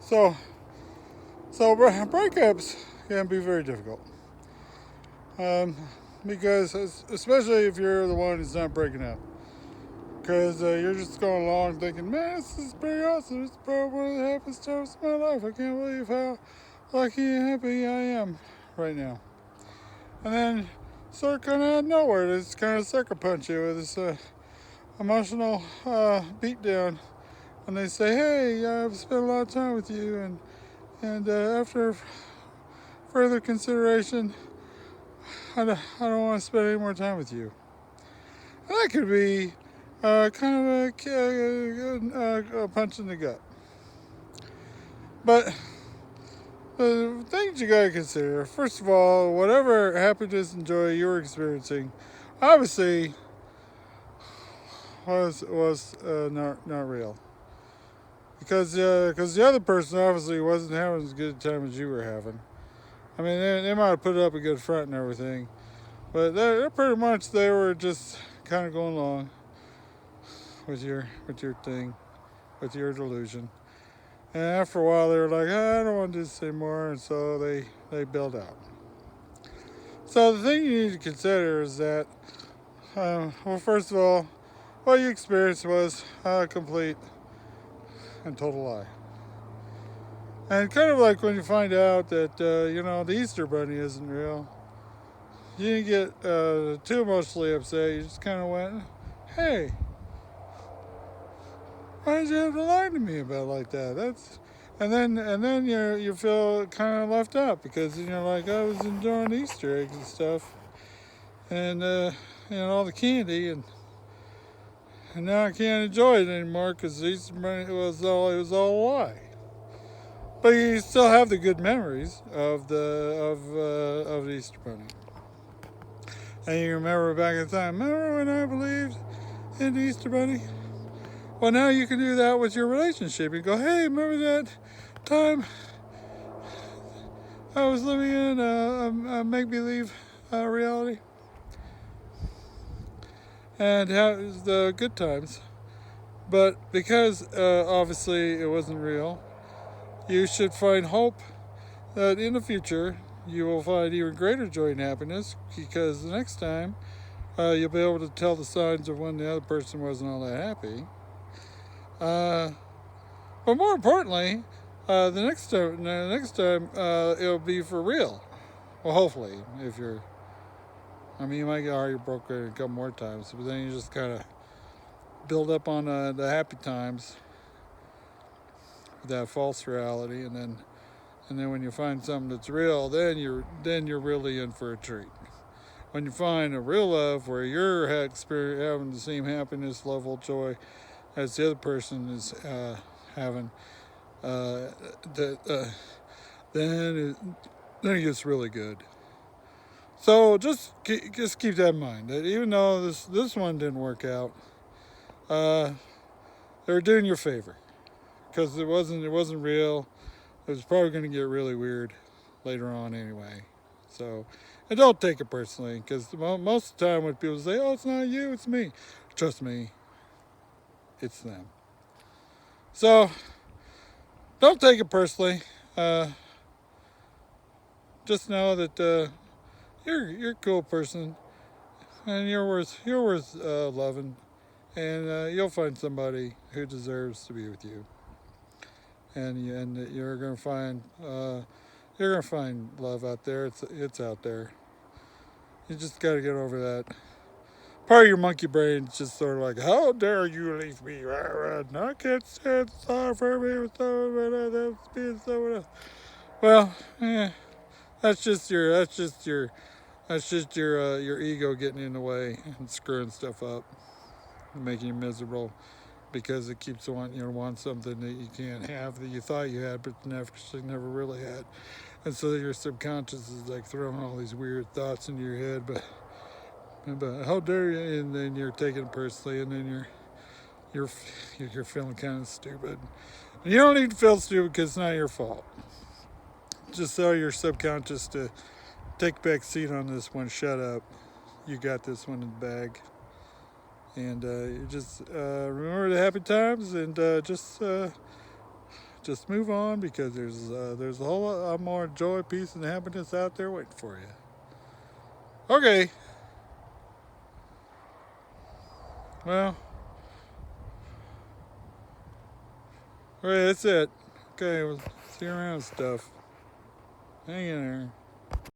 So, breakups can be very difficult. Um, because especially if you're the one who's not breaking up, because you're just going along thinking, man, this is pretty awesome. It's probably one of the happiest times of my life. I can't believe how lucky and happy I am right now. And then, sort of kind of out of nowhere, they just kind of sucker punch you with this emotional beatdown, and they say, hey, I've spent a lot of time with you, and after further consideration, I don't want to spend any more time with you. And that could be kind of a punch in the gut. But the things you gotta consider, first of all, whatever happiness and joy you were experiencing, obviously was not real. Because the other person obviously wasn't having as good a time as you were having. I mean, they might have put up a good front and everything, but they're pretty much they were just kind of going along with your thing, with your delusion. And after a while, they were like, I don't want to do this anymore, and so they bailed out. So the thing you need to consider is that, well, first of all, what you experienced was a complete and total lie. And kind of like when you find out that, the Easter Bunny isn't real, you didn't get too emotionally upset. You just kind of went, hey, why did you have to lie to me about it like that? And then you feel kind of left out because you're like, I was enjoying Easter eggs and stuff, and all the candy, and now I can't enjoy it anymore because Easter Bunny was all a lie. But you still have the good memories of the Easter Bunny, and you remember back in time. Remember when I believed in the Easter Bunny? Well, now you can do that with your relationship. You go, hey, remember that time I was living in a make-believe reality? And it was the good times. But because obviously it wasn't real, you should find hope that in the future you will find even greater joy and happiness because the next time you'll be able to tell the signs of when the other person wasn't all that happy. But more importantly, the next time, it'll be for real. Well, hopefully, if you're, I mean, you might get heartbroken a couple more times, but then you just kind of build up on the happy times, that false reality, and then when you find something that's real, then you're really in for a treat. When you find a real love where you're having the same happiness, level, joy as the other person is having, uh, that then it gets really good. So just keep that in mind that even though this one didn't work out, uh, they're doing you a favor because it wasn't real. It was probably going to get really weird later on anyway. So, and don't take it personally because most of the time when people say, "Oh, it's not you, it's me," trust me, it's them. So don't take it personally. Uh, just know that you're a cool person and you're worth loving, and you'll find somebody who deserves to be with you, and you're gonna find love out there. It's out there. You just gotta get over that. Part of your monkey brain is just sort of like, how dare you leave me? I can't stand sorry for me with someone else being someone else. Well, that's just your ego getting in the way and screwing stuff up and making you miserable because it keeps wanting you to want something that you can't have that you thought you had but never really had, and so your subconscious is like throwing all these weird thoughts into your head. But how dare you? And then you're taking it personally, and then you're you're feeling kind of stupid. And you don't need to feel stupid because it's not your fault. Just tell your subconscious to take back seat on this one. Shut up. You got this one in the bag. And you just remember the happy times and just just move on because there's a whole lot more joy, peace, and happiness out there waiting for you. Okay. Well, alright, that's it. Okay, we'll see you around stuff. Hang in there.